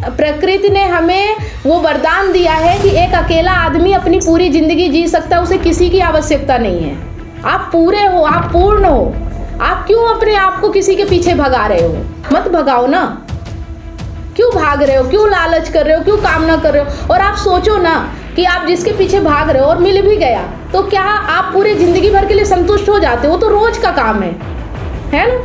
प्रकृति ने हमें वो वरदान दिया है कि एक अकेला आदमी अपनी पूरी ज़िंदगी जी सकता है, उसे किसी की आवश्यकता नहीं है। आप पूरे हो, आप पूर्ण हो, आप क्यों अपने आप को किसी के पीछे भगा रहे हो? मत भगाओ ना, क्यों भाग रहे हो, क्यों लालच कर रहे हो, क्यों कामना कर रहे हो? और आप सोचो ना कि आप जिसके पीछे भाग रहे हो और मिल भी गया तो क्या आप पूरे ज़िंदगी भर के लिए संतुष्ट हो जाते हो? तो रोज का काम है ना?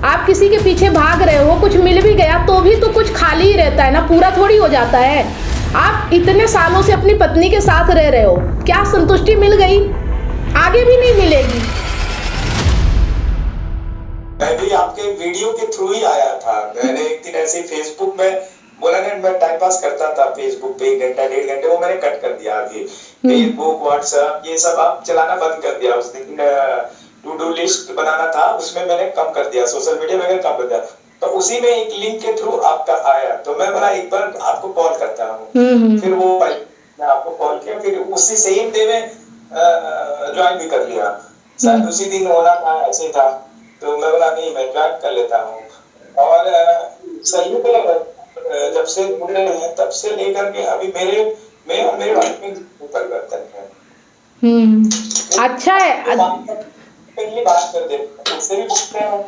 आप किसी के पीछे भाग रहे हो, कुछ मिल भी गया तो भी तो कुछ खाली ही रहता है ना, पूरा थोड़ी हो जाता है। आप इतने सालों से अपनी पत्नी के साथ रह रहे हो, क्या संतुष्टि मिल गई? आगे भी नहीं मिलेगी। मैं भी आपके वीडियो के थ्रू ही आया था। मैंने एक दिन ऐसे फेसबुक में बोला ना, मैं टाइम पास करता था फेसबुक पे 1 घंटा 1.5 घंटे, वो मैंने कट कर दिया। आगे फेसबुक व्हाट्सएप ये सब आप चलाना बंद कर दिया। उस दिन टू डू लिस्ट बनाना था, उसमें मैंने कम कर दिया, सोशल मीडिया वगैरह कम कर दिया। तो उसी में एक लिंक के थ्रू आपका आया, तो मैं बोला एक बार आपको कॉल करता हूँ। फिर वो मैं आपको कॉल किया, फिर उसी सेम डे में ज्वाइन भी कर लिया। शायद उसी दिन होना था, ऐसे ही था। तो मैं बोला नहीं, मैं ज्वाइन कर लेता हूँ। और सही में जब से जुड़े हैं तब से लेकर के अभी मेरे लाइफ में परिवर्तन है। अच्छा है। पहली बात कर दे, उससे भी पूछते हैं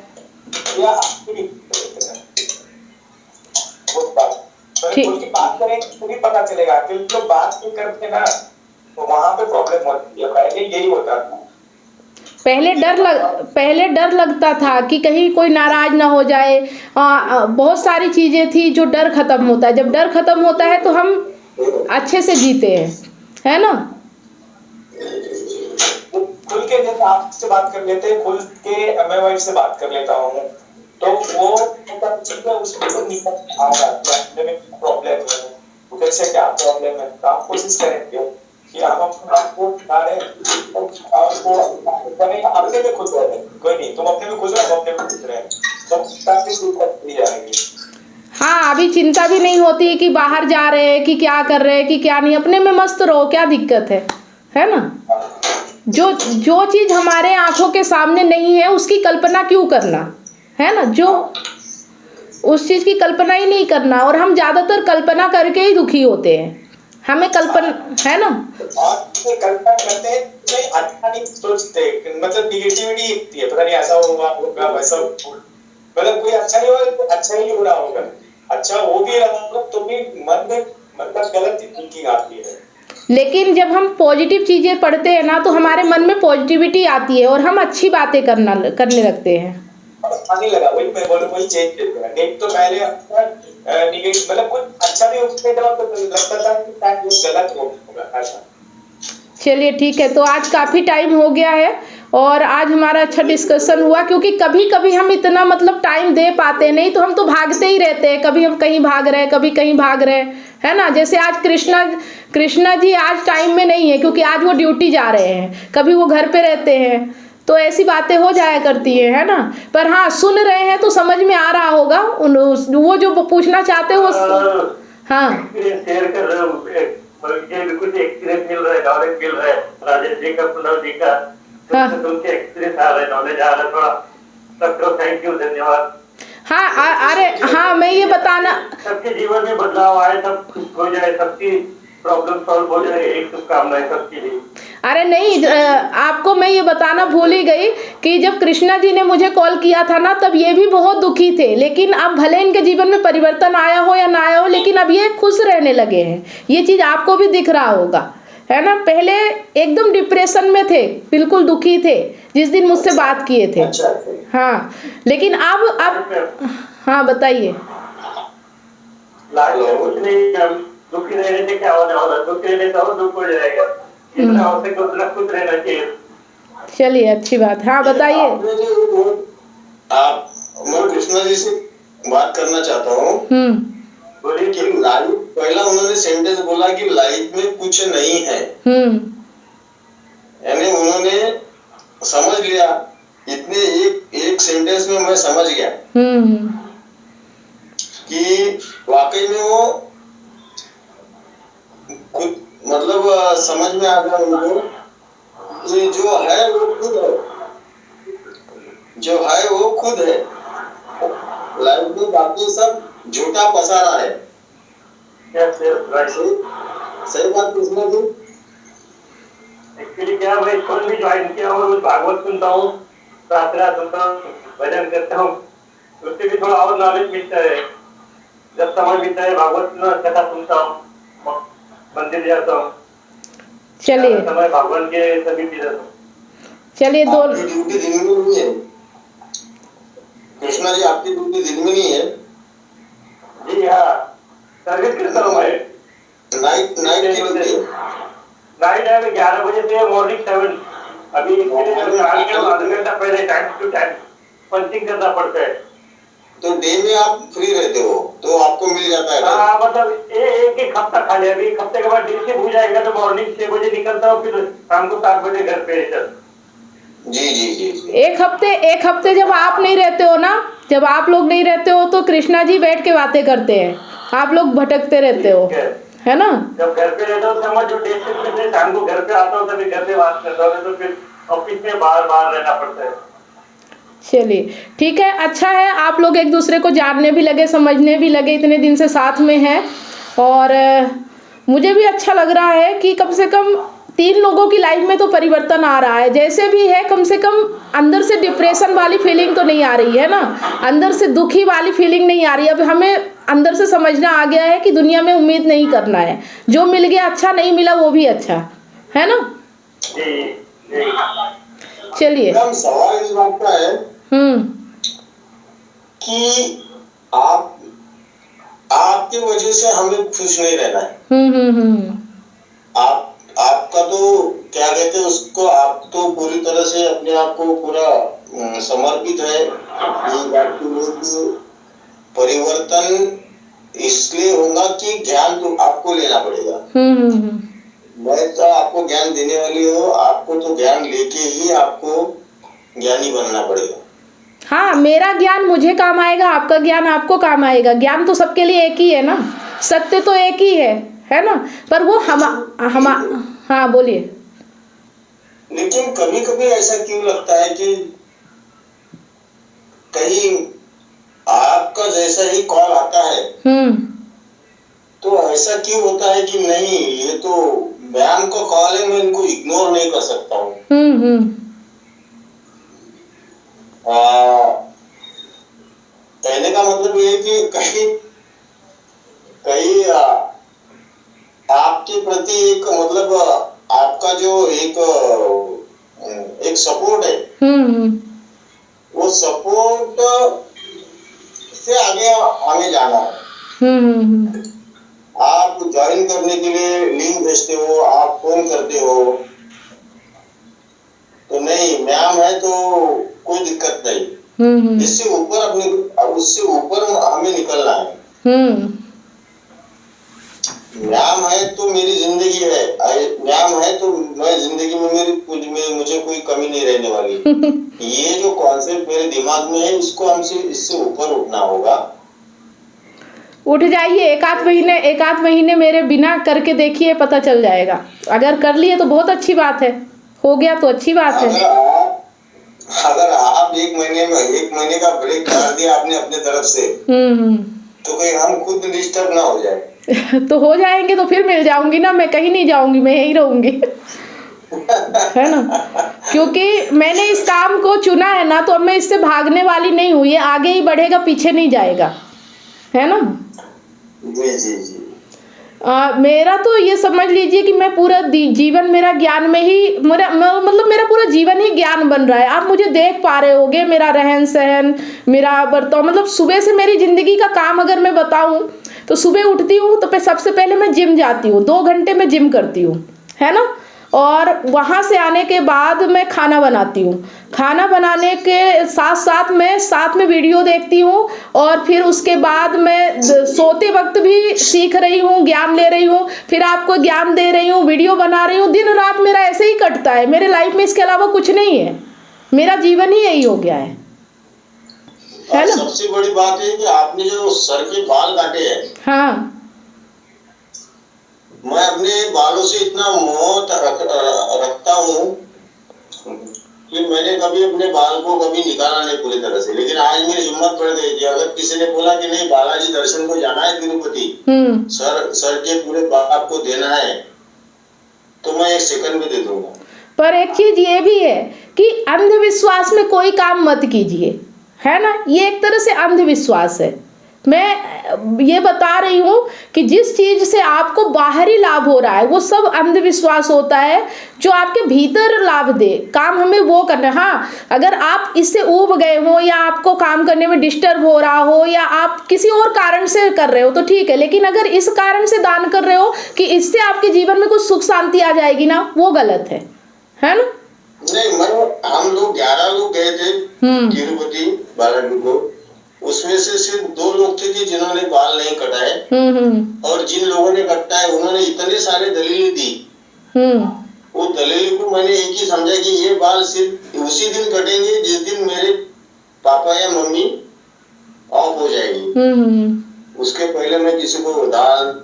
या आपसे भी पूछते हैं, वो बात करें तो भी पता चलेगा कि लोग बात नहीं करते ना, तो वहां पे प्रॉब्लम होती है। पहले यही होता था। पहले डर लगता था कि कहीं कोई नाराज ना हो जाए। बहुत सारी चीजें थी जो डर खत्म होता है। जब डर खत्म होता है तो हम अच्छे से जीते हैं, है ना? खुल के जैसे आपसे बात कर लेते हैं, खुल के मैं वाइफ से बात कर लेता हूँ, तो वो उसमें तो निकल आएगा में प्रॉब्लम है, उधर से क्या प्रॉब्लम है। तो आप कोशिश करेंगे कि हम आपको बता रहे हैं और अपने में खुश रहे। कोई नहीं, तुम अपने में खुश रहो, अपने में खुश रहे, तो काफी दिक्कत आएगी। हाँ, अभी चिंता भी नहीं होती कि बाहर जा रहे हैं कि क्या कर रहे हैं कि क्या नहीं, अपने में मस्त रहो, क्या दिक्कत है ना? जो चीज हमारे आंखों के सामने नहीं है उसकी कल्पना क्यों करना, है ना? जो उस चीज की कल्पना ही नहीं करना। और हम ज्यादातर कल्पना करके ही दुखी होते हैं। हमें कल्पना, है ना? कल्पना करते हैं, नहीं अच्छा नहीं सोचते, मतलब निगेटिविटी दिखती है, पता नहीं ऐसा होगा वैसा, मतलब कोई अच्छा नहीं होगा तो अच्छा ही हो रहा होगा, अच्छा हो भी रहा होगा तो भी मन में मतलब गलत थिंकिंग आती है। लेकिन जब हम पॉजिटिव चीजें पढ़ते हैं ना तो हमारे मन में पॉजिटिविटी आती है और हम अच्छी बातें करने लगते हैं। आने लगा वही मैं बोलूं, वही चेंज नहीं तो पहले निगेटिव मतलब कुछ अच्छा नहीं उसके जवाब तो लगता था कि शायद गलत होगा ऐसा। चलिए ठीक है, तो आज काफ़ी टाइम हो गया है और आज हमारा अच्छा डिस्कशन हुआ, क्योंकि कभी कभी हम इतना मतलब टाइम दे पाते नहीं, तो हम तो भागते ही रहते हैं। कभी हम कहीं भाग रहे हैं, कभी कहीं भाग रहे हैं, है ना? जैसे आज कृष्णा जी आज टाइम में नहीं है क्योंकि आज वो ड्यूटी जा रहे हैं, कभी वो घर पे रहते हैं, तो ऐसी बातें हो जाया करती है ना? पर हाँ, सुन रहे हैं तो समझ में आ रहा होगा वो जो पूछना चाहते हो। हाँ, शेयर कर रहे हो, मुझे भी कुछ एक्सपीरियंस मिल रहा है, नॉलेज मिल रहा है, राजेश जी का, पुनव जी का, तुमके एक्सपीरियंस आ रहा है, नॉलेज आ रहा है थोड़ा। सबको थैंक यू, धन्यवाद। हाँ, अरे हाँ, मैं ये बताना, सबके जीवन में बदलाव आए, सब खुश हो जाए, सबकी प्रॉब्लम सॉल्व हो जाए, एक शुभकामना है सबके लिए। अरे नहीं, आपको मैं ये बताना भूल ही गई कि जब कृष्णा जी ने मुझे कॉल किया था ना, तब ये भी बहुत दुखी थे, लेकिन अब भले इनके जीवन में परिवर्तन आया हो या ना आया हो, लेकिन अब ये खुश रहने लगे हैं। ये चीज़ आपको भी दिख रहा होगा, है ना? पहले एकदम डिप्रेशन में थे, बिल्कुल दुखी थे जिस दिन मुझसे बात किए थे। हाँ, लेकिन अब हाँ, बताइए। दुखी रहने से क्या होने वाला, दुखी रहने से और दुख हो जाएगा, इतना हो सके उतना खुश रहना चाहिए। चलिए, अच्छी बात। हाँ, बताइए। मैं कृष्णा जी से बात करना चाहता हूँ। बोले कि लाइफ, पहला उन्होंने सेंटेंस बोला कि लाइफ में कुछ नहीं है, यानी उन्होंने समझ लिया, इतने एक सेंटेंस में मैं समझ गया कि वाकई में वो खुद मतलब समझ में आ गया उनको कि जो है वो खुद है, जो है वो खुद है। लाइफ में बाकी सब झूठा पसारा है। सही बात कृष्णा जी। एक्चुअली क्या, मैं स्कूल भी ज्वाइन किया हूँ, रोज भागवत सुनता हूँ, प्रार्थना सुनता हूँ, भजन करता हूँ, उससे भी थोड़ा और नॉलेज मिलता है। जब समय मिलता है भागवत कथा सुनता हूँ, मंदिर जाता हूँ, चलिए समय भगवान के सभी चीजें। चलिए दो आपकी ड्यूटी दिन में नहीं है कृष्णा जी, आपकी ड्यूटी दिन में नहीं है। जी हाँ, सर्विस करता हूँ मैं। नाइट नाइट की ड्यूटी है। नाइट है 11 बजे से मॉर्निंग 7। अभी इसके लिए आधा घंटा पहले टाइम टू टाइम पंचिंग करना पड़ता है। तो डे में आप फ्री रहते हो तो आपको मिल जाता है। हाँ, मतलब एक हफ्ता खाली, अभी एक हफ्ते के बाद डे शिफ्ट हो जाएगा तो मॉर्निंग 6 बजे निकलता हूँ, फिर शाम को 7 बजे घर पे रिटर्न। जी जी जी जी। एक हफ्ते जब आप नहीं रहते हो ना, जब आप लोग नहीं रहते हो तो कृष्णा जी बैठ के बातें करते हैं, आप लोग भटकते रहते हो, है ना। जब घर पे रहता हूँ समझ, जो डे शिफ्ट में शाम को घर पे आता हूँ तभी घर पे बात करता हूँ, तो फिर ऑफिस में बाहर रहना पड़ता है। चलिए ठीक है, अच्छा है आप लोग एक दूसरे को जानने भी लगे, समझने भी लगे, इतने दिन से साथ में हैं। और मुझे भी अच्छा लग रहा है कि कम से कम 3 लोगों की लाइफ में तो परिवर्तन आ रहा है, जैसे भी है कम से कम अंदर से डिप्रेशन वाली फीलिंग तो नहीं आ रही है ना, अंदर से दुखी वाली फीलिंग नहीं आ रही। अब हमें अंदर से समझना आ गया है कि दुनिया में उम्मीद नहीं करना है, जो मिल गया अच्छा, नहीं मिला वो भी अच्छा है ना। चलिए सवाल इस बात का है कि आपकी वजह से हमें खुश नहीं रहना है। आपका तो क्या कहते हैं उसको, आप तो पूरी तरह से अपने आप को पूरा समर्पित है। ये बात की परिवर्तन इसलिए होगा कि ज्ञान तो आपको लेना पड़ेगा। मैं तो आपको ज्ञान देने वाली हो, आपको तो ज्ञान लेके ही आपको ज्ञानी बनना पड़ेगा। हाँ, मेरा ज्ञान मुझे काम आएगा, आपका ज्ञान आपको काम आएगा, ज्ञान तो सबके लिए एक ही है ना, सत्य तो एक ही है ना, पर वो हम हाँ बोलिए। लेकिन कभी कभी ऐसा क्यों लगता है कि कहीं आपका जैसा ही कॉल आता है तो ऐसा क्यों होता है कि नहीं ये तो मैम का कॉल है, मैं इनको इग्नोर नहीं कर सकता हूँ। कहने का मतलब ये है कि कहीं आपके प्रति एक मतलब आपका जो एक सपोर्ट है, वो सपोर्ट से आगे हमें जाना है। आप ज्वाइन करने के लिए लिंक भेजते हो, आप फोन करते हो, तो नहीं मैम है तो कोई दिक्कत नहीं। इससे ऊपर उससे ऊपर हमें निकलना है। मैम है तो मेरी जिंदगी है, मैम है तो मैं जिंदगी में मुझे कोई कमी नहीं रहने वाली। ये जो कॉन्सेप्ट मेरे दिमाग में है, इससे ऊपर उठना होगा। उठ जाइए, एक आध महीने मेरे बिना करके देखिए, पता चल जाएगा। अगर कर लिए तो बहुत अच्छी बात है, हो गया तो अच्छी बात है। अगर आप एक महीने का ब्रेक कर दिया आपने अपने तरफ से, तो कहीं हम खुद डिस्टर्ब ना हो जाए। तो हो जाएंगे तो फिर मिल जाऊंगी ना, मैं कहीं नहीं जाऊंगी, मैं यहीं रहूंगी। है ना, क्योंकि मैंने इस काम को चुना है ना, तो अब मैं इससे भागने वाली नहीं हूँ, ये आगे ही बढ़ेगा, पीछे नहीं जाएगा, है ना। जी जी जी। मेरा तो ये समझ लीजिए कि मैं पूरा जीवन मेरा ज्ञान में ही, मेरा पूरा जीवन ही ज्ञान बन रहा है। आप मुझे देख पा रहे होगे, मेरा रहन सहन, मेरा बर्ताव, मतलब सुबह से मेरी जिंदगी का काम अगर मैं बताऊं तो सुबह उठती हूँ तो सबसे पहले मैं जिम जाती हूँ, 2 घंटे मैं जिम करती हूँ, है ना। और वहाँ से आने के बाद मैं खाना बनाती हूँ, खाना बनाने के साथ में वीडियो देखती हूँ, और फिर उसके बाद मैं सोते वक्त भी सीख रही हूँ, ज्ञान ले रही हूँ, फिर आपको ज्ञान दे रही हूँ, वीडियो बना रही हूँ। दिन रात मेरा ऐसे ही कटता है, मेरे लाइफ में इसके अलावा कुछ नहीं है, मेरा जीवन ही यही हो गया है ना। सबसे बड़ी बात है कि आपने जो सर के बाल काटे हैं, हाँ, मैं अपने बालों से इतना मोह रखता हूँ कि मैंने कभी अपने बाल को कभी निकाला नहीं पूरी तरह से, लेकिन आज मेरी हिम्मत बढ़ गई कि अगर किसी ने बोला कि नहीं बालाजी दर्शन को जाना है तिरुपति, सर के पूरे बाल आपको देना है, तो मैं 1 सेकंड में दे दूंगा। पर एक चीज ये भी है कि अंधविश्वास में कोई काम मत कीजिए, है ना, ये एक तरह से अंधविश्वास है। मैं ये बता रही हूँ कि जिस चीज से आपको बाहरी लाभ हो रहा है वो सब अंधविश्वास होता है। जो आपके भीतर लाभ दे काम, हमें वो करना है। हाँ, अगर आप इससे ऊब गए हो या आपको काम करने में डिस्टर्ब हो रहा हो या आप किसी और कारण से कर रहे हो तो ठीक है, लेकिन अगर इस कारण से दान कर रहे हो कि इससे आपके जीवन में कुछ सुख शांति आ जाएगी ना, वो गलत है ना। नहीं, हम लोग 11 लोग गए थे तिरुपति बालाजी को, उसमें से सिर्फ 2 लोग थे कि जिन्होंने बाल नहीं कटाए, और जिन लोगों ने कटाए उन्होंने इतने सारे दलीलें दी। वो दलील को मैंने एक ही समझा कि ये बाल सिर्फ उसी दिन कटेंगे जिस दिन मेरे पापा या मम्मी ऑफ हो जाएगी। उसके पहले मैं किसी को दान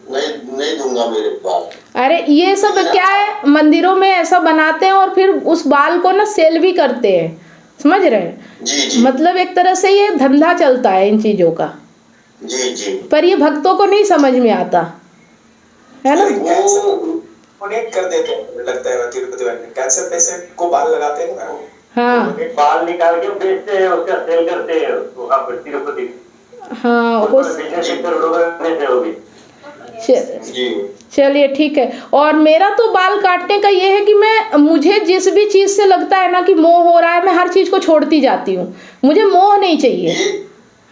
नहीं दूंगा मेरे बाल। अरे ये सब क्या है, मंदिरों में ऐसा बनाते हैं और फिर उस बाल को ना सेल भी करते हैं, समझ रहे हैं? जी। मतलब एक तरह से ये धंधा चलता है इन चीजों का। जी। पर ये भक्तों को नहीं समझ में आता है ना। डोनेट कर देते हैं, लगता है तिरुपति में कैंसर पेशेंट को बाल लगाते हैं ना। हाँ, बाल निकाल के बेचते हैं, उसका सेल करते हैं वहाँ पर तिरुपति। हाँ, चलिए ठीक है। और मेरा तो बाल काटने का ये है कि मुझे जिस भी चीज से लगता है ना कि मोह हो रहा है, मैं हर चीज को छोड़ती जाती हूँ। मुझे मोह नहीं चाहिए,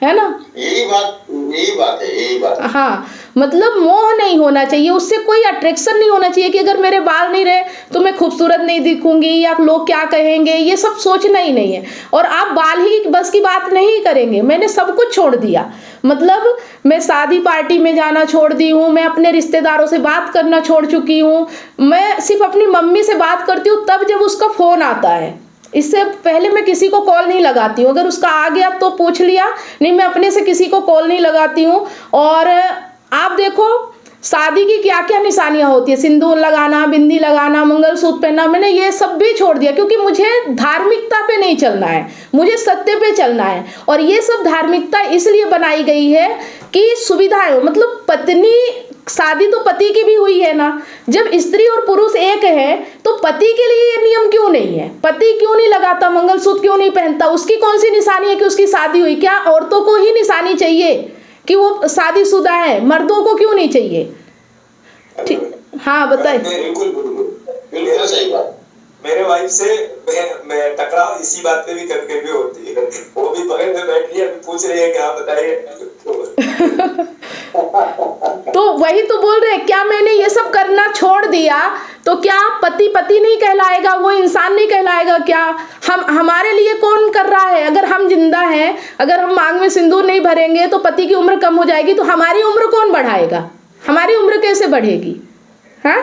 है ना। यही बात है। हाँ, मतलब मोह नहीं होना चाहिए, उससे कोई अट्रैक्शन नहीं होना चाहिए कि अगर मेरे बाल नहीं रहे तो मैं खूबसूरत नहीं दिखूंगी या लोग क्या कहेंगे, ये सब सोचना ही नहीं है। और आप बाल ही बस की बात नहीं करेंगे, मैंने सब कुछ छोड़ दिया। मतलब मैं शादी पार्टी में जाना छोड़ दी हूँ, मैं अपने रिश्तेदारों से बात करना छोड़ चुकी हूँ। मैं सिर्फ अपनी मम्मी से बात करती हूँ तब जब उसका फोन आता है, इससे पहले मैं किसी को कॉल नहीं लगाती हूँ। अगर उसका आ गया तो पूछ लिया, नहीं मैं अपने से किसी को कॉल नहीं लगाती हूँ। और आप देखो शादी की क्या क्या निशानियाँ होती है, सिंदूर लगाना, बिंदी लगाना, मंगलसूत्र पहनना, मैंने ये सब भी छोड़ दिया क्योंकि मुझे धार्मिकता पे नहीं चलना है, मुझे सत्य पे चलना है। और ये सब धार्मिकता इसलिए बनाई गई है कि सुविधाएं हो, मतलब पत्नी, शादी तो पति की भी हुई है ना। जब स्त्री और पुरुष एक है तो पति के लिए ये नियम क्यों नहीं है? पति क्यों नहीं लगाता, मंगलसूत्र क्यों नहीं पहनता? उसकी कौन सी निशानी है कि उसकी शादी हुई? क्या औरतों को ही निशानी चाहिए कि वो शादीशुदा है, मर्दों को क्यों नहीं चाहिए? ठीक, हाँ बताइए। बिल्कुल सही बात। मेरे वाइफ से मैं टकराव इसी बात पे भी कभी कभी होती है। वो भी बगल में बैठी है, पूछ रही है कि आप बताइए। तो वही तो बोल रहे हैं, क्या मैंने ये सब करना छोड़ दिया तो क्या पति पति नहीं कहलाएगा, वो इंसान नहीं कहलाएगा? क्या हमारे लिए कौन कर रहा है? अगर हम जिंदा हैं, अगर हम मांग में सिंदूर नहीं भरेंगे तो पति की उम्र कम हो जाएगी, तो हमारी उम्र कौन बढ़ाएगा? हमारी उम्र कैसे बढ़ेगी? हाँ,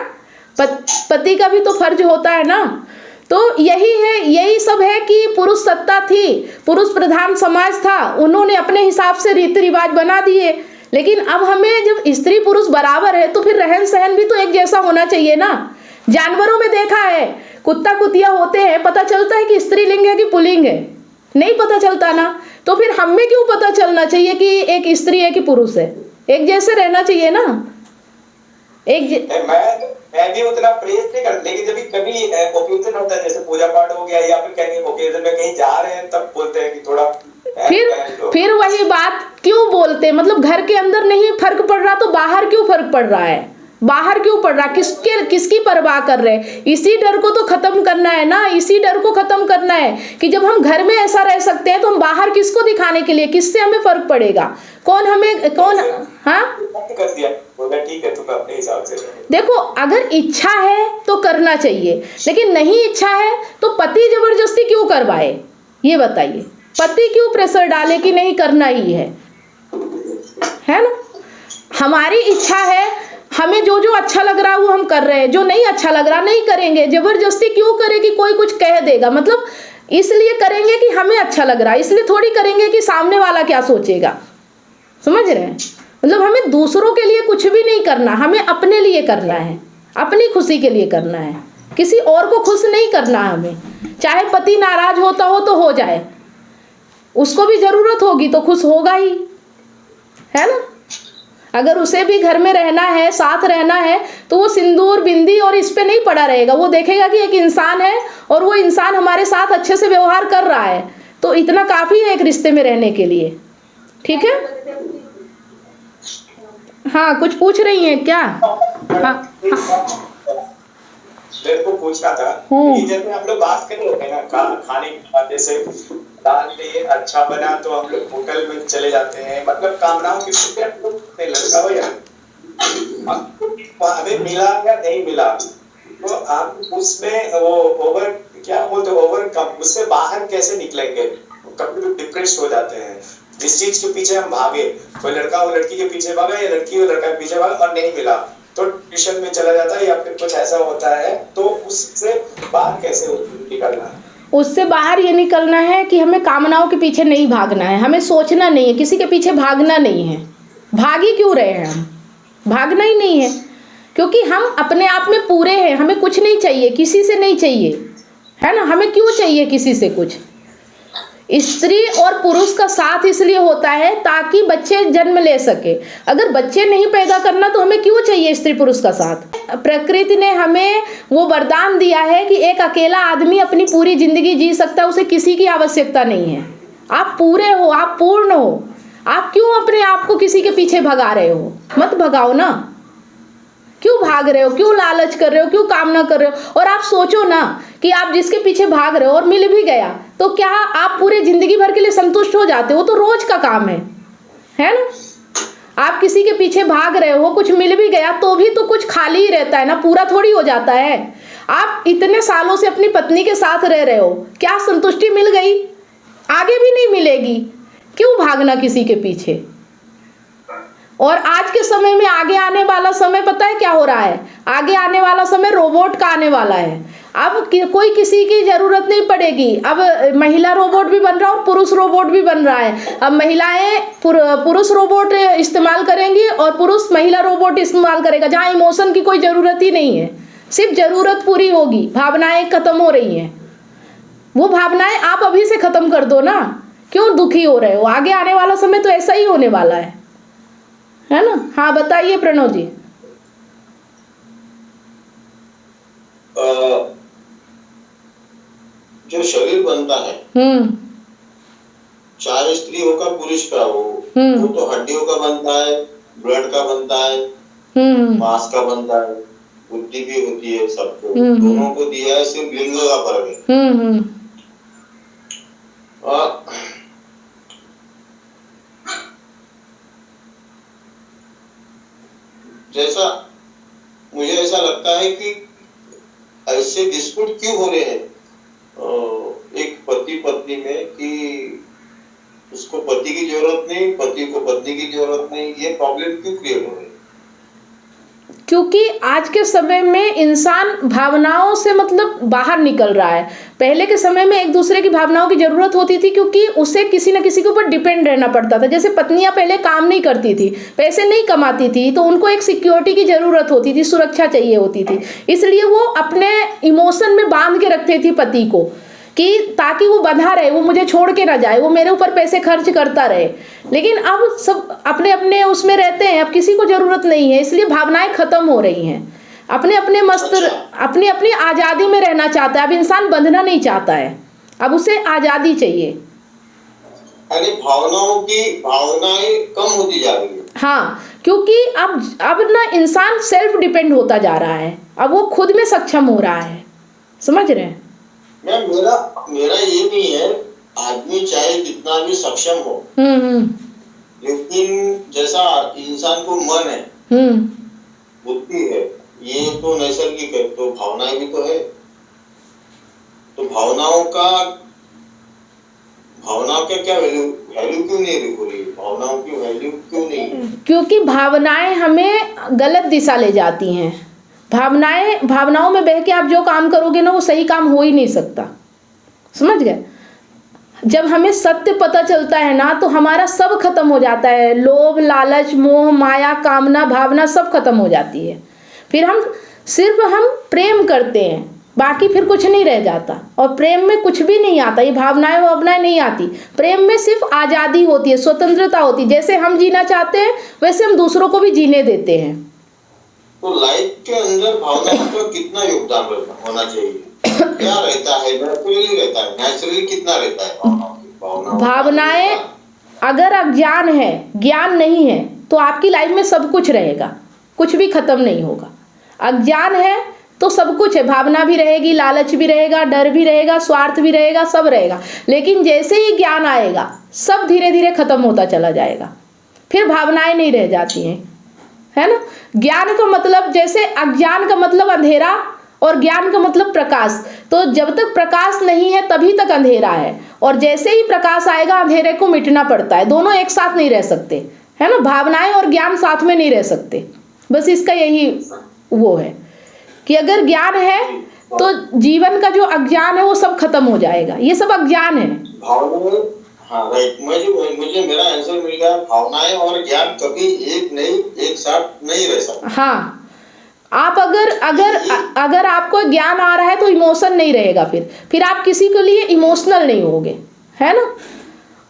पति का भी तो फर्ज होता है ना। तो यही है, यही सब है कि पुरुष सत्ता थी, पुरुष प्रधान समाज था, उन्होंने अपने हिसाब से रीति रिवाज बना दिए। लेकिन अब हमें जब स्त्री पुरुष बराबर है तो फिर रहन सहन भी तो एक जैसा होना चाहिए ना। जानवरों में देखा है, कुत्ता कुतिया होते हैं, पता चलता है कि स्त्रीलिंग है कि पुल्लिंग है? नहीं पता चलता ना। तो फिर हमें क्यों पता चलना चाहिए कि एक स्त्री है कि पुरुष है? एक जैसे रहना चाहिए ना। मैं भी उतना प्रेस नहीं करता, लेकिन जब कभी ओकेजन होता है, जैसे पूजा पाठ हो गया या फिर कहीं ओकेजन में कहीं जा रहे हैं, तब बोलते हैं कि थोड़ा फिर वही बात क्यों बोलते हैं? मतलब घर के अंदर नहीं फर्क पड़ रहा तो बाहर क्यों फर्क पड़ रहा है? बाहर क्यों पड़ रहा? किसकी परवाह कर रहे हैं? इसी डर को तो खत्म करना है ना, इसी डर को खत्म करना है कि जब हम घर में ऐसा रह सकते हैं तो हम बाहर किसको दिखाने के लिए? किससे हमें फर्क पड़ेगा? हाँ कर दिया, बोला ठीक है, तुम अपने हिसाब से। देखो, अगर इच्छा है तो करना चाहिए, लेकिन नहीं इच्छा है तो पति जबरदस्ती क्यों करवाए? ये बताइए, पति क्यों प्रेशर डाले कि नहीं करना ही है ना? हमारी इच्छा है, हमें जो जो अच्छा लग रहा है वो हम कर रहे हैं, जो नहीं अच्छा लग रहा नहीं करेंगे। जबरदस्ती क्यों करे कि कोई कुछ कह देगा? मतलब इसलिए करेंगे कि हमें अच्छा लग रहा है, इसलिए थोड़ी करेंगे कि सामने वाला क्या सोचेगा। समझ रहे हैं? मतलब हमें दूसरों के लिए कुछ भी नहीं करना, हमें अपने लिए करना है, अपनी खुशी के लिए करना है। किसी और को खुश नहीं करना है हमें। चाहे पति नाराज होता हो तो हो जाए, उसको भी जरूरत होगी तो खुश होगा ही, है ना। अगर उसे भी घर में रहना है, साथ रहना है, तो वो सिंदूर बिंदी और इस पे नहीं पड़ा रहेगा। वो देखेगा कि एक इंसान है और वो इंसान हमारे साथ अच्छे से व्यवहार कर रहा है, तो इतना काफी है एक रिश्ते में रहने के लिए। ठीक है, हाँ कुछ पूछ रही हैं क्या? हाँ मेरे को पूछना था कि जैसे हम लोग बात कर रहे हैं ना खाने की बात, जैसे दाल ये अच्छा बना तो हम लोग होटल में चले जाते हैं, मतलब कामनाओं की फिक्र हम लोग लड़का हो या हमें मिला या नहीं मिला, तो आप उसमें वो ओवर क्या बोलते ओवर कम उससे बाहर कैसे निकलेंगे? कभी तो डिप्रेस हो जाते हैं जिस चीज के पीछे हम भागे, कोई लड़का वो लड़की के पीछे भागा या लड़की वो लड़का के पीछे भागा और नहीं मिला तो ट्यूशन में चला जाता है या फिर कुछ ऐसा होता है, तो उससे बाहर कैसे निकलना है? उससे बाहर ये निकलना है कि हमें कामनाओं के पीछे नहीं भागना है, हमें सोचना नहीं है, किसी के पीछे भागना नहीं है। भाग ही क्यों रहे हैं हम? भागना ही नहीं है, क्योंकि हम अपने आप में पूरे हैं, हमें कुछ नहीं चाहिए, किसी से नहीं चाहिए, है ना। हमें क्यों चाहिए किसी से कुछ? स्त्री और पुरुष का साथ इसलिए होता है ताकि बच्चे जन्म ले सके। अगर बच्चे नहीं पैदा करना तो हमें क्यों चाहिए स्त्री पुरुष का साथ? प्रकृति ने हमें वो वरदान दिया है कि एक अकेला आदमी अपनी पूरी जिंदगी जी सकता है, उसे किसी की आवश्यकता नहीं है। आप पूरे हो, आप पूर्ण हो, आप क्यों अपने आप को किसी के पीछे भगा रहे हो? मत भगाओ ना, क्यों भाग रहे हो, क्यों लालच कर रहे हो, क्यों कामना कर रहे हो? और आप सोचो ना कि आप जिसके पीछे भाग रहे हो और मिल भी गया तो क्या आप पूरे जिंदगी भर के लिए संतुष्ट हो जाते हो? तो रोज का काम है ना। आप किसी के पीछे भाग रहे हो, कुछ मिल भी गया तो भी तो कुछ खाली ही रहता है ना, पूरा थोड़ी हो जाता है। आप इतने सालों से अपनी पत्नी के साथ रह रहे हो, क्या संतुष्टि मिल गई? आगे भी नहीं मिलेगी, क्यों भागना किसी के पीछे? और आज के समय में आगे आने वाला समय पता है क्या हो रहा है? आगे आने वाला समय रोबोट का आने वाला है। अब कोई किसी की जरूरत नहीं पड़ेगी। अब महिला रोबोट भी बन रहा है और पुरुष रोबोट भी बन रहा है। अब महिलाएं पुरुष रोबोट इस्तेमाल करेंगी और पुरुष महिला रोबोट इस्तेमाल करेगा, जहाँ इमोशन की कोई ज़रूरत ही नहीं है, सिर्फ ज़रूरत पूरी होगी। भावनाएं खत्म हो रही हैं, वो भावनाएं आप अभी से ख़त्म कर दो ना, क्यों दुखी हो रहे हो? आगे आने वाला समय तो ऐसा ही होने वाला है ना। हाँ बताइए प्रणव जी। जो शरीर बनता है, चाहे स्त्री हो का पुरुष का हो, वो तो हड्डियों का बनता है, ब्लड का बनता है, मांस का बनता है, बुद्धि भी होती है सबको, दोनों को दिया है, सिर्फ लिंग का फर्क है। जैसा मुझे ऐसा लगता है कि ऐसे डिस्प्यूट क्यों हो रहे हैं एक पति पत्नी में, कि उसको पति की जरूरत नहीं, पति को पत्नी की जरूरत नहीं, ये प्रॉब्लम क्यों क्रिएट हो रही है? क्योंकि आज के समय में इंसान भावनाओं से मतलब बाहर निकल रहा है। पहले के समय में एक दूसरे की भावनाओं की ज़रूरत होती थी, क्योंकि उसे किसी न किसी के ऊपर डिपेंड रहना पड़ता था। जैसे पत्नियां पहले काम नहीं करती थी, पैसे नहीं कमाती थी, तो उनको एक सिक्योरिटी की ज़रूरत होती थी, सुरक्षा चाहिए होती थी, इसलिए वो अपने इमोशन में बांध के रखते थी पति को, कि ताकि वो बंधा रहे, वो मुझे छोड़ के ना जाए, वो मेरे ऊपर पैसे खर्च करता रहे। लेकिन अब सब अपने अपने उसमें रहते हैं, अब किसी को ज़रूरत नहीं है, इसलिए भावनाएं खत्म हो रही हैं। अपने अपने मस्त अपनी अपनी आज़ादी में रहना चाहता है। अब इंसान बंधना नहीं चाहता है, अब उसे आज़ादी चाहिए। अरे भावनाएं कम होती जा रही है। हाँ, क्योंकि अब ना इंसान सेल्फ डिपेंड होता जा रहा है, अब वो खुद में सक्षम हो रहा है। समझ रहे हैं? मैम मेरा ये नहीं है, आदमी चाहे कितना भी सक्षम हो, लेकिन जैसा इंसान को मन है, बुद्धि है, ये तो नैसर्गिक है, तो भावनाएं भी तो है। तो भावनाओं का क्या वैल्यू क्यों नहीं हो रही? भावनाओं की वैल्यू क्यों नहीं है? क्योंकि भावनाएं हमें गलत दिशा ले जाती हैं। भावनाओं में बह के आप जो काम करोगे ना, वो सही काम हो ही नहीं सकता। समझ गए? जब हमें सत्य पता चलता है ना, तो हमारा सब खत्म हो जाता है। लोभ, लालच, मोह, माया, कामना, भावना सब खत्म हो जाती है। फिर हम सिर्फ प्रेम करते हैं, बाकी फिर कुछ नहीं रह जाता। और प्रेम में कुछ भी नहीं आता, ये भावनाएं भावनाएं नहीं आती। प्रेम में सिर्फ आज़ादी होती है, स्वतंत्रता होती है। जैसे हम जीना चाहते हैं वैसे हम दूसरों को भी जीने देते हैं। तो लाइफ के अंदर भावनाओं का कितना योगदान होना चाहिए? क्या रहता है? नेचुरली रहता है? नेचुरली कितना रहता है भावनाएं अगर अज्ञान है, ज्ञान नहीं है, तो आपकी लाइफ में सब कुछ रहेगा, कुछ भी खत्म नहीं होगा। अज्ञान है तो सब कुछ है, भावना भी रहेगी, लालच भी रहेगा, डर भी रहेगा, स्वार्थ भी रहेगा, सब रहेगा। लेकिन जैसे ही ज्ञान आएगा सब धीरे धीरे खत्म होता चला जाएगा, फिर भावनाएं नहीं रह जाती हैं, है ना। ज्ञान का मतलब, जैसे अज्ञान का मतलब अंधेरा और ज्ञान का मतलब प्रकाश। तो जब तक प्रकाश नहीं है तभी तक अंधेरा है, और जैसे ही प्रकाश आएगा अंधेरे को मिटना पड़ता है। दोनों एक साथ नहीं रह सकते, है ना। भावनाएं और ज्ञान साथ में नहीं रह सकते। बस इसका यही वो है कि अगर ज्ञान है तो जीवन का जो अज्ञान है वो सब खत्म हो जाएगा। ये सब अज्ञान है। भावनाएं, हाँ राइट, मुझे मेरा आंसर मिल गया। भावनाएं और ज्ञान कभी एक साथ नहीं रह सकते। हाँ, आप अगर आपको ज्ञान आ रहा है तो इमोशन नहीं रहेगा, फिर आप किसी के लिए इमोशनल नहीं होगे, है ना।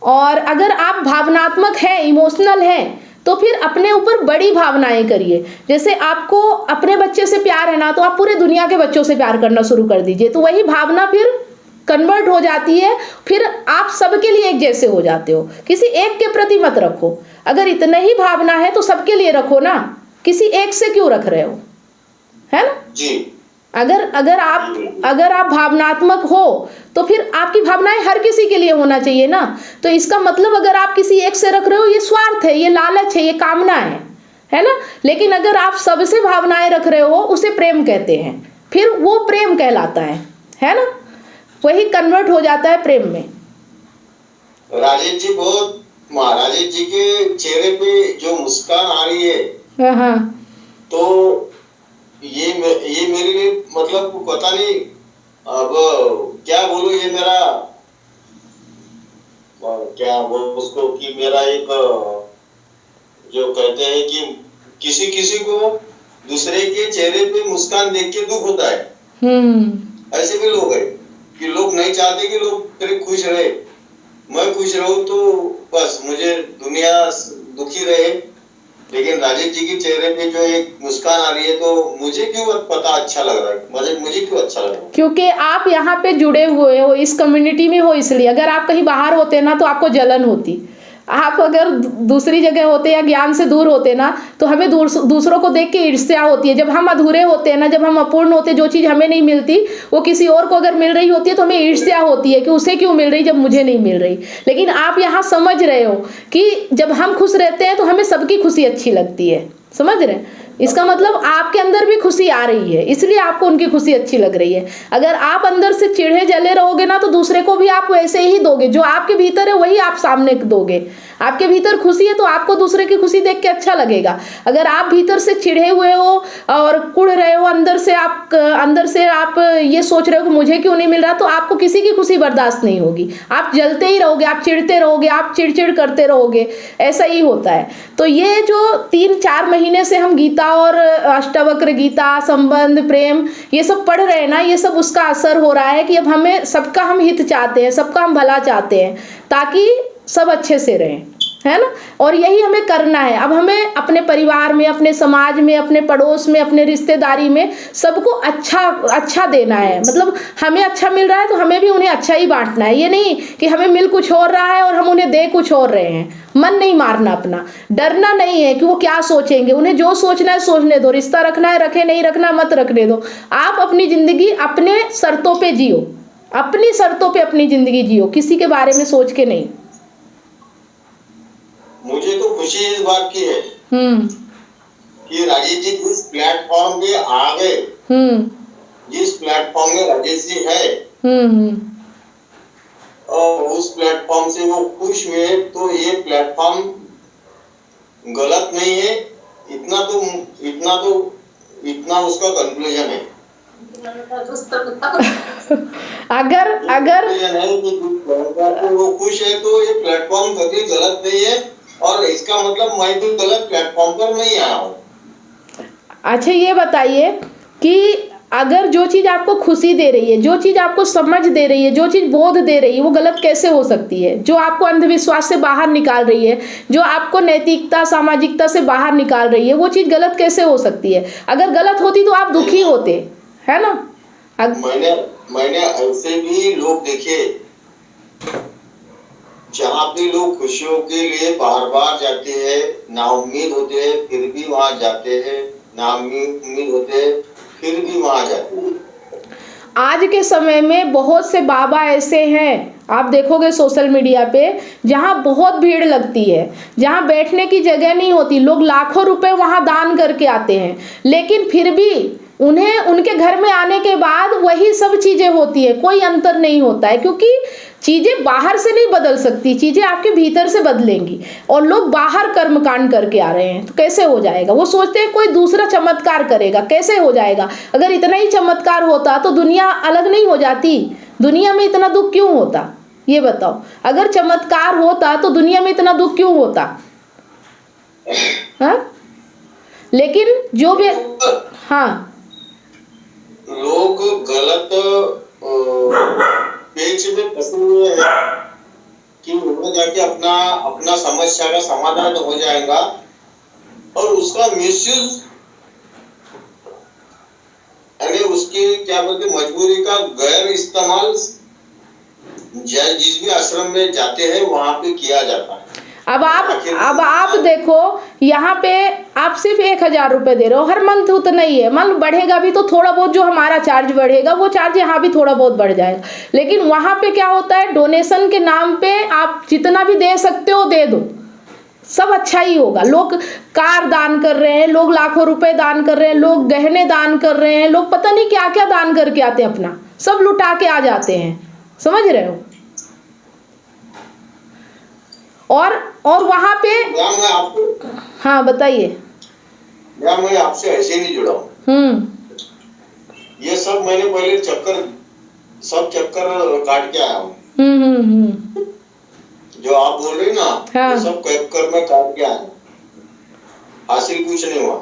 और अगर आप भावनात्मक है, इमोशनल है, तो फिर अपने ऊपर बड़ी भावनाएं करिए। जैसे आपको अपने बच्चे से प्यार है ना, तो आप पूरे दुनिया के बच्चों से प्यार करना शुरू कर दीजिए, तो वही भावना फिर कन्वर्ट हो जाती है। फिर आप सबके लिए एक जैसे हो जाते हो, किसी एक के प्रति मत रखो। अगर इतना ही भावना है तो सबके लिए रखो ना, किसी एक से क्यों रख रहे हो, है ना जी। अगर आप भावनात्मक हो तो फिर आपकी भावनाएं हर किसी के लिए होना चाहिए ना। तो इसका मतलब अगर आप किसी एक से रख रहे हो, ये स्वार्थ है, ये लालच है, ये कामना है ना। लेकिन अगर आप सबसे भावनाएं रख रहे हो, उसे प्रेम कहते हैं, फिर वो प्रेम कहलाता है ना। वही कन्वर्ट हो जाता है प्रेम में। राजेश जी, बहुत महाराजेश जी के चेहरे पे जो मुस्कान आ रही है, हाँ, तो ये मेरे लिए मतलब पता नहीं अब क्या बोलूं। ये मेरा क्या बोल उसको कि मेरा एक जो कहते हैं कि किसी को दूसरे के चेहरे पे मुस्कान देख के दुख होता है। ऐसे भी लोग हैं कि लोग नहीं चाहते कि लोग तेरे खुश रहे, मैं खुश रहूं, तो बस मुझे दुनिया दुखी रहे। लेकिन राजेश जी के चेहरे पे जो एक मुस्कान आ रही है, तो मुझे क्यों पता अच्छा लग रहा है, मुझे क्यों अच्छा लग रहा है? क्योंकि आप यहाँ पे जुड़े हुए हो, इस कम्युनिटी में हो, इसलिए। अगर आप कहीं बाहर होते ना तो आपको जलन होती। आप अगर दूसरी जगह होते या ज्ञान से दूर होते ना, तो हमें दूसरों को देख के ईर्ष्या होती है। जब हम अधूरे होते हैं ना, जब हम अपूर्ण होते, जो चीज़ हमें नहीं मिलती वो किसी और को अगर मिल रही होती है तो हमें ईर्ष्या होती है कि उसे क्यों मिल रही जब मुझे नहीं मिल रही। लेकिन आप यहाँ समझ रहे हो कि जब हम खुश रहते हैं तो हमें सबकी खुशी अच्छी लगती है, समझ रहे हैं। इसका मतलब आपके अंदर भी खुशी आ रही है, इसलिए आपको उनकी खुशी अच्छी लग रही है। अगर आप अंदर से चिढ़े जले रहोगे ना, तो दूसरे को भी आप वैसे ही दोगे। जो आपके भीतर है वही आप सामने दोगे। आपके भीतर खुशी है तो आपको दूसरे की खुशी देख के अच्छा लगेगा। अगर आप भीतर से चिढ़े हुए हो और कुढ़ रहे हो, अंदर से आप ये सोच रहे हो कि मुझे क्यों नहीं मिल रहा, तो आपको किसी की खुशी बर्दाश्त नहीं होगी। आप जलते ही रहोगे, आप चिढ़ते रहोगे, आप चिड़चिड़ करते रहोगे, ऐसा ही होता है। तो ये जो 3-4 महीने से हम गीता और अष्टवक्र गीता, संबंध, प्रेम, ये सब पढ़ रहे हैं ना, ये सब उसका असर हो रहा है कि अब हमें सबका हम हित चाहते हैं, सबका हम भला चाहते हैं, ताकि सब अच्छे से रहें, है ना। और यही हमें करना है। अब हमें अपने परिवार में, अपने समाज में, अपने पड़ोस में, अपने रिश्तेदारी में सबको अच्छा देना है। मतलब हमें अच्छा मिल रहा है तो हमें भी उन्हें अच्छा ही बांटना है। ये नहीं कि हमें मिल कुछ और रहा है और हम उन्हें दे कुछ और रहे हैं। मन नहीं मारना अपना, डरना नहीं है कि वो क्या सोचेंगे। उन्हें जो सोचना है सोचने दो, रिश्ता रखना है रखे, नहीं रखना मत रखने दो। आप अपनी जिंदगी अपने शर्तों पे जियो, अपनी शर्तों पे अपनी जिंदगी जियो, किसी के बारे में सोच के नहीं। मुझे तो खुशी इस बात की है कि राजेश जी जिस प्लेटफॉर्म पे आ गए, जिस प्लेटफॉर्म में राजेश जी है, और उस प्लेटफॉर्म से वो खुश हुए, तो ये प्लेटफॉर्म गलत नहीं है। इतना उसका कंक्लूजन है। अगर वो खुश है तो ये प्लेटफॉर्म कभी गलत नहीं है, और इसका मतलब मैं भी गलत प्लेटफॉर्म पर नहीं आया हूँ। अच्छा, ये बताइए कि अगर जो चीज़ आपको खुशी दे रही है, जो चीज़ आपको समझ दे रही है, जो चीज़ बोध दे रही है, वो गलत कैसे हो सकती है? जो आपको अंधविश्वास से बाहर निकाल रही है, जो आपको नैतिकता सामाजिकता से बाहर निकाल रही है, वो चीज़ गलत कैसे हो सकती है? अगर गलत होती तो आप दुखी होते, है ना? मैंने ऐसे भी लोग देखे जहाँ पे लोग खुशियों के लिए बार बार जाते हैं, नाउम्मीद होते हैं, फिर भी वहां जाते हैं, नाउम्मीद होते हैं, फिर भी वहां जाते हैं। आज के समय में बहुत से बाबा ऐसे हैं, आप देखोगे सोशल मीडिया पे, जहाँ बहुत भीड़ लगती है, जहाँ बैठने की जगह नहीं होती, लोग लाखों रुपए वहाँ दान करके आते हैं, लेकिन फिर भी उन्हें उनके घर में आने के बाद वही सब चीज़ें होती है, कोई अंतर नहीं होता है, क्योंकि चीज़ें बाहर से नहीं बदल सकती, चीज़ें आपके भीतर से बदलेंगी। और लोग बाहर कर्मकांड करके आ रहे हैं, तो कैसे हो जाएगा? वो सोचते हैं कोई दूसरा चमत्कार करेगा, कैसे हो जाएगा? अगर इतना ही चमत्कार होता तो दुनिया अलग नहीं हो जाती? दुनिया में इतना दुख क्यों होता, ये बताओ? अगर चमत्कार होता तो दुनिया में इतना दुख क्यों होता? हाँ, लेकिन जो भी, हाँ, लोग गलत पेज में फंसे हुए हैं कि वहां जाके अपना समस्या का समाधान हो जाएगा, और उसका मिसयूज यानी उसकी क्या बोलते मजबूरी का गैर इस्तेमाल जिस भी आश्रम में जाते हैं वहां पे किया जाता है। अब आप देखो, यहाँ पे आप सिर्फ 1,000 रुपये दे रहे हो, हर मंथ उतना ही है, मान बढ़ेगा भी तो थोड़ा बहुत जो हमारा चार्ज बढ़ेगा वो चार्ज यहाँ भी थोड़ा बहुत बढ़ जाएगा, लेकिन वहाँ पे क्या होता है, डोनेशन के नाम पे आप जितना भी दे सकते हो दे दो, सब अच्छा ही होगा। लोग कार दान कर रहे हैं, लोग लाखों रुपए दान कर रहे हैं, लोग गहने दान कर रहे हैं, लोग पता नहीं क्या क्या दान करके आते हैं, अपना सब लुटा के आ जाते हैं, समझ रहे हो? और वहां पे मैं आपको, हाँ बताइए। मैं आपसे ऐसे नहीं जुड़ा हूँ, ये सब मैंने पहले चक्कर काट के आया हूँ। जो आप बोल रहे ना, हाँ। ये सब चक्कर में काट के आया हूँ, हासिल कुछ नहीं हुआ,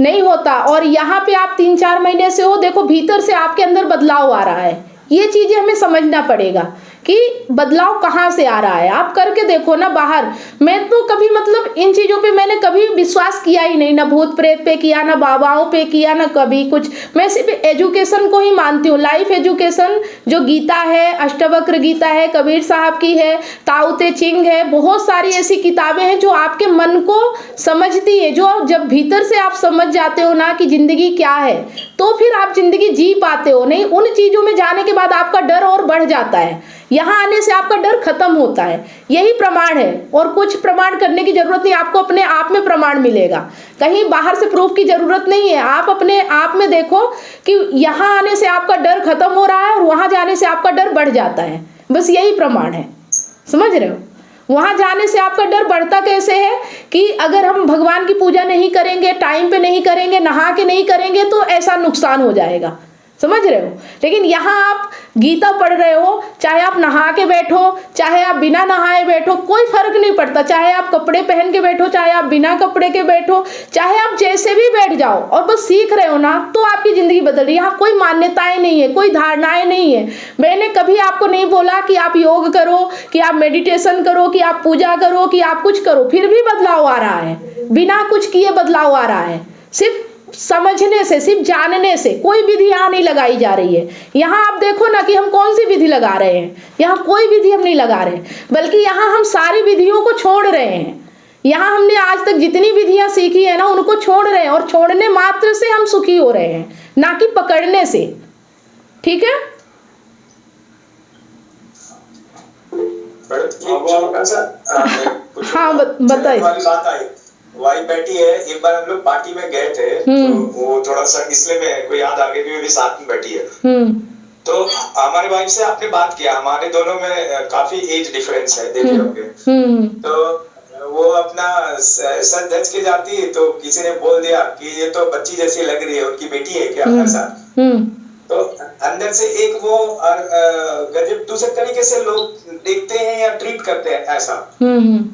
नहीं होता। और यहाँ पे आप 3-4 महीने से हो, देखो भीतर से आपके अंदर बदलाव आ रहा है, ये चीजें हमें समझना पड़ेगा कि बदलाव कहाँ से आ रहा है। आप करके देखो ना बाहर। मैं तो कभी मतलब इन चीज़ों पे मैंने कभी विश्वास किया ही नहीं, ना भूत प्रेत पे किया, ना बाबाओं पे किया, ना कभी कुछ। मैं सिर्फ एजुकेशन को ही मानती हूँ, लाइफ एजुकेशन, जो गीता है, अष्टवक्र गीता है, कबीर साहब की है, ताओ ते चिंग है, बहुत सारी ऐसी किताबें हैं जो आपके मन को समझती है। जो जब भीतर से आप समझ जाते हो ना कि ज़िंदगी क्या है, तो फिर आप ज़िंदगी जी पाते हो। नहीं, उन चीज़ों में जाने के बाद आपका डर और बढ़ जाता है, यहाँ आने से आपका डर खत्म होता है। यही प्रमाण है, और कुछ प्रमाण करने की जरूरत नहीं, आपको अपने आप में प्रमाण मिलेगा, कहीं बाहर से प्रूफ की जरूरत नहीं है। आप अपने आप में देखो कि यहाँ आने से आपका डर खत्म हो रहा है और वहाँ जाने से आपका डर बढ़ जाता है, बस यही प्रमाण है, समझ रहे हो? वहाँ जाने से आपका डर बढ़ता कैसे है कि अगर हम भगवान की पूजा नहीं करेंगे, टाइम पे नहीं करेंगे, नहा के नहीं करेंगे, तो ऐसा नुकसान हो जाएगा, समझ रहे हो? लेकिन यहाँ आप गीता पढ़ रहे हो, चाहे आप नहा के बैठो, चाहे आप बिना नहाए बैठो, कोई फर्क नहीं पड़ता। चाहे आप कपड़े पहन के बैठो, चाहे आप बिना कपड़े के बैठो, चाहे आप जैसे भी बैठ जाओ, और बस सीख रहे हो ना, तो आपकी ज़िंदगी बदल रही है। यहाँ कोई मान्यताएं नहीं है, कोई धारणाएं नहीं है। मैंने कभी आपको नहीं बोला कि आप योग करो, कि आप मेडिटेशन करो, कि आप पूजा करो, कि आप कुछ करो, फिर भी बदलाव आ रहा है। बिना कुछ किए बदलाव आ रहा है, सिर्फ समझने से, सिर्फ जानने से। कोई विधि यहाँ नहीं लगाई जा रही है। यहाँ आप देखो ना कि हम कौन सी विधि लगा रहे हैं, यहाँ कोई विधि हम नहीं लगा रहे, बल्कि यहाँ हम सारी विधियों को छोड़ रहे हैं। यहाँ हमने आज तक जितनी विधियाँ सीखी है ना, उनको छोड़ रहे हैं, और छोड़ने मात्र से हम सुखी हो रहे हैं, ना कि पकड़ने से। ठीक है? हाँ बताइए। वाइफ बैठी है, एक बार हम लोग पार्टी में गए थे, तो वो थोड़ा सा इसलिए मैं को याद आ गई कि भी साथ में बैठी है। तो हमारे वाइफ से आपने बात किया, हमारे दोनों में काफी एज डिफरेंस है, देखे होंगे। तो वो अपना सर धज के जाती, तो किसी ने बोल दिया कि ये तो बच्ची जैसी लग रही है, उनकी बेटी है क्या ऐसा? तो अंदर से एक वो गजब दूसरे तरीके से लोग देखते हैं या ट्रीट करते हैं ऐसा।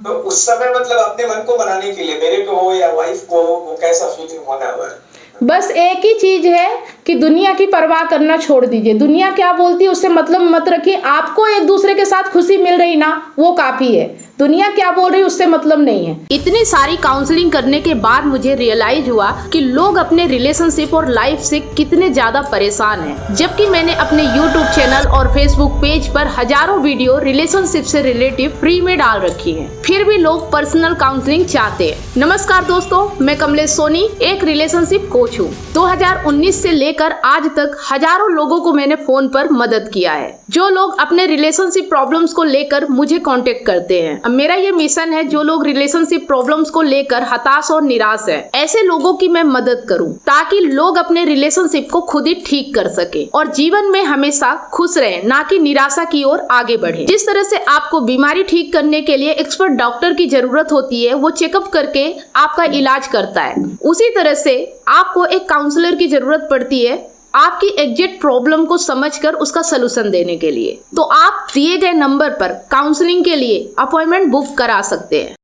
तो उस समय मतलब अपने मन को बनाने के लिए, मेरे को हो या वाइफ को, वो कैसा फीलिंग होना हुआ है? बस एक ही चीज है कि दुनिया की परवाह करना छोड़ दीजिए। दुनिया क्या बोलती है उससे मतलब मत रखिए। आपको एक दूसरे के साथ खुशी मिल रही ना, वो काफी है। दुनिया क्या बोल रही है उससे मतलब नहीं है। इतनी सारी काउंसलिंग करने के बाद मुझे रियलाइज हुआ कि लोग अपने रिलेशनशिप और लाइफ से कितने ज्यादा परेशान हैं। जबकि मैंने अपने YouTube चैनल और Facebook पेज पर हजारों वीडियो रिलेशनशिप से रिलेटिव फ्री में डाल रखी हैं, फिर भी लोग पर्सनल काउंसलिंग चाहते हैं। नमस्कार दोस्तों, मैं कमलेश सोनी एक रिलेशनशिप कोच हूँ। 2019 से लेकर आज तक हजारों लोगों को मैंने फोन पर मदद किया है, जो लोग अपने रिलेशनशिप प्रॉब्लम्स को लेकर मुझे कांटेक्ट करते हैं। अब मेरा ये मिशन है, जो लोग रिलेशनशिप प्रॉब्लम्स को लेकर हताश और निराश है, ऐसे लोगों की मैं मदद करूं, ताकि लोग अपने रिलेशनशिप को खुद ही ठीक कर सके और जीवन में हमेशा खुश रहे, ना कि निराशा की ओर आगे बढ़े। जिस तरह से आपको बीमारी ठीक करने के लिए एक्सपर्ट डॉक्टर की जरूरत होती है, वो चेकअप करके आपका इलाज करता है, उसी तरह से आपको एक काउंसलर की जरूरत पड़ती है आपकी एग्जैक्ट प्रॉब्लम को समझकर उसका सलूशन देने के लिए। तो आप दिए गए नंबर पर काउंसलिंग के लिए अपॉइंटमेंट बुक करा सकते हैं।